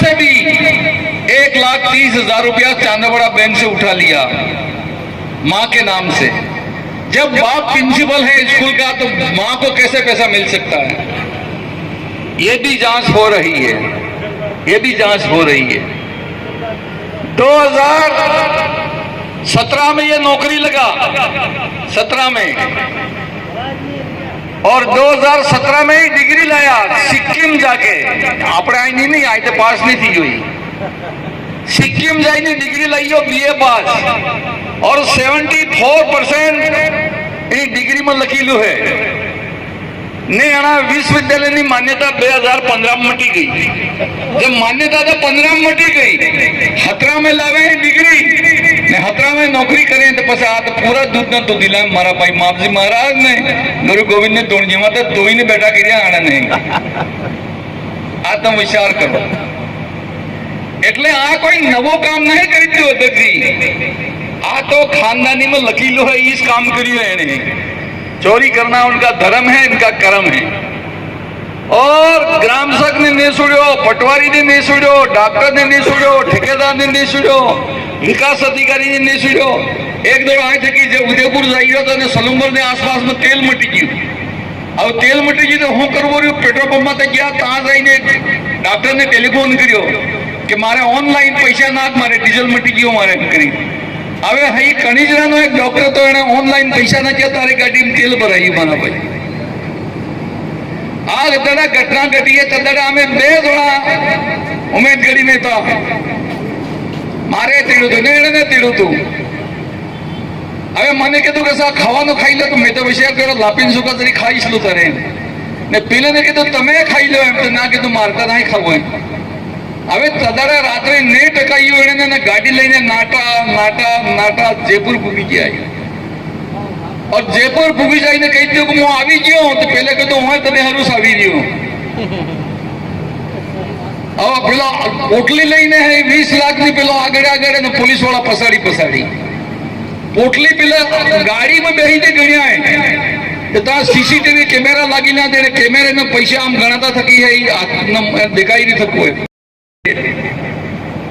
से भी 1,30,000 रुपया चांदवाड़ा बैंक से उठा लिया माँ के नाम से। जब बाप प्रिंसिपल है स्कूल का तो माँ को कैसे पैसा मिल सकता है? ये भी जांच हो रही है, ये भी जांच हो रही है। 2017 में ये नौकरी लगा, 17 में, और 2017 में ही डिग्री लाया सिक्किम जाके। આપણે અહીં नहीं आई तो पास नहीं थी हुई। सिक्किम जाइने डिग्री लाइयो बीए पास, और 74% डिग्री में लखीलू है ने एना विश्वविद्यालय मान्यता 2015 में मटी गई। जब मान्यता तो 15 में मटी गई, 17 में लावे डिग्री ने 17 में नौकरी करें तो पछा तो पूरा दूध न तो दिला मारा भाई मापजी महाराज ने गुरु गोविंद ने तोड़ जीवा तो दो ही ने बैठा कर आना नहीं। आत्म विचार करो। એટલે આ કોઈ નવો કામ નહીં કરી અધ્યક્ષજી, આ તો ખાનદાनी में लकीलो है, इस काम करियो है नहीं। चोरी करना उनका धर्म है, इनका कर्म है। और ग्राम सेवक ने नहीं छोड़ो, पटवारी ने नहीं छोड़ो, डॉक्टर ने नहीं छोड़ो, ठेकेदार ने नहीं छोड़ो, विकास अधिकारी ने नहीं छोड़ो। एक दो आए थे कि जब उदयपुर जाइयो तो सलूम्बर ने आसपास में तेल मटी गई। अब तेल मटी गई तो हूँ करवो रही पेट्रोल पंप में गया, ત્યાં જઈને डॉक्टर ने टेलिफोन કર્યો કે મારે ઓનલાઈન પૈસા નાખ, મારે ડીઝલ મટી ગયો મારે કરી। હવે અહીં કણીજરાનો એક ડોક્ટર તો એને ઓનલાઈન પૈસા નાખ્યા, તારી ગાડીમાં તેલ ભરાયું મારા ભાઈ। આ ગતડા ઘટના ઘટી है તદડા અમે 2 જણા ઉમેદગડી में था મારે તેડું હતું ને એને તેડું હતું। હવે મને કીધું કે સા ખાવાનું ખાઈ લે, તો મેં તો વિચાર કર્યો લાપીને સુકા તરી ખાઈશ લો તારે ને। પેલે ને કીધું તમે ખાઈ લો એમ, તો ના કીધું મારતા નહીં ખાવું એમ। હવે તદાડે રાત્રે 9 ટકાયું એને ગાડી લઈને નાટા નાટા નાટા जयपुर પૂગી ગયા। और जयपुर પૂગી जाइने કહી દીધું કે હું આવી ગયો, તો પેલે કીધું હું તને હરુસ આવી રહ્યો। હવે પેલો પોટલી લઈને 20 લાખની પેલો આગળ આગળ ને પોલીસ વાળા પસાડી પસાડી પોટલી પેલા ગાડી में બેહીને ગણ્યા है तो सीसीटीवी कैमरा लागी ना दे, कैमरे में पैसा आम गणाता थकी है, दिखाई नहीं थको है।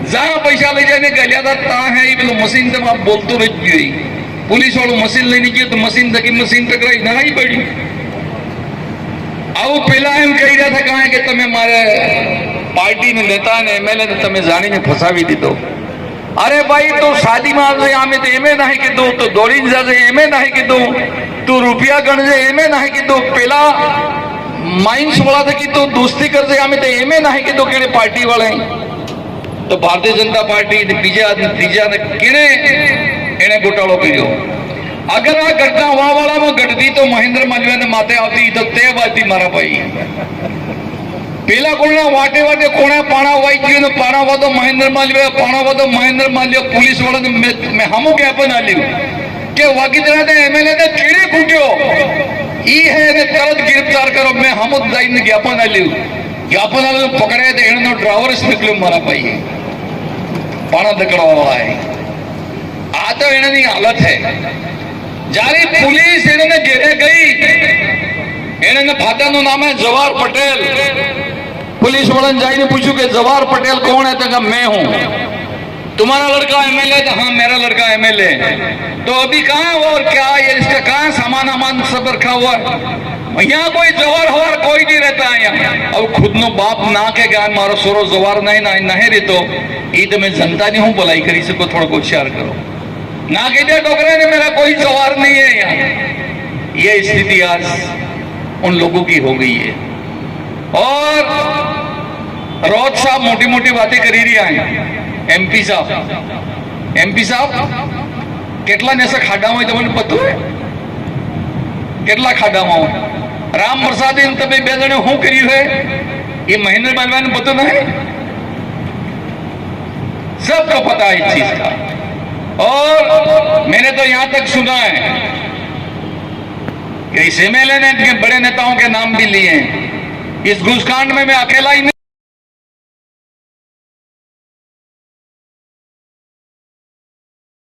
जहाँ पैसा ले जाने गलिया था ता है पेलो मशीन से आप बोलते रह गई। पुलिस वालों मशीन लेने की तो मशीन थकी मशीन टकराई ना ही पड़ी। आउ पेला एम कही रहा था कहा कि तमे मारे पार्टी ने नेता ने एमएलए ने तमे जानी ने फसावी दीधो। अरे भाई तो शादी में आज आमे तो एमे नहीं कीधु, तो दौड़ी जाजे एमे नहीं कीधु, तू रुपया गणजे एमे नहीं कीधु, पेला माइंस वाला थकी तो दोस्ती करजे आमे तो एमे नहीं कीधु केने पार्टी वाले। तो भारतीय जनता पार्टी बीजा तीजा ने केने एने घोटाळो कर्यो। अगर आ घटना वहां वाला में घटती तो महेंद्र मालवीया ने माथे आवती तो ते बाती मारा भाई। पेला कोणा वाटे वाटे कोणे पाणा वाई गयो ने पाणा वादो महेंद्र मालवीया, पाणा वादो महेंद्र मालवीया। पुलिस वाला ने मैं हमो ज्ञापन आल्યું કે વાગીદરા ने एमएलए ने केड़े कूट्यो ई है ने तरत गिरफ्तार करो। मैं हमो जाઈને ज्ञापन आल्યું, ज्ञापन आले पकड़ाया तो एनो ड्राइवर ज निकळ्यो मारा भाई। पाणा दकड़वा वाला है। आ तो एनी हालत है। जारी पुलिस एने घेरे गई, एने फादरનું नाम है जवाहर पटेल। पुलिस वाले ने जाइने पूछू कि जवाहर पटेल कौन है? तो कहा मैं हूं। तुम्हारा लड़का एमएलए? तो हाँ मेरा लड़का एमएलए। तो अभी कहाँ वो और क्या है इसका, कहाँ सामान वामान सब रखा हुआ है? यहाँ कोई जवाहर हवार कोई नहीं रहता है यहाँ। अब खुद नो बाप ना के ज्ञान मारो सोरो जवाहर नहीं ना नहीं रहतो ये तो मैं जनता नहीं हूँ भलाई करी सको, थोड़ा को होशियार करो ना कह दे डोकरे ने मेरा कोई जवाहर नहीं है यहाँ। ये स्थिति आज उन लोगों की हो गई है। और रोज साहब मोटी मोटी बातें करी रही हैं। एमपी साहब કેટલા ને ऐसा ખાડા હોય તમને પતું है? કેટલા ખાડામાં હોય? રામ પ્રસાદ इन તમે બે જણે શું કર્યું है ये महेंद्र मालवीया ने पता नहीं? सबको पता है इस चीज का। और मैंने तो यहां तक सुना है कि इस एमएलए ने बड़े नेताओं के नाम भी लिए हैं। इस घूसकांड में मैं अकेला ही नहीं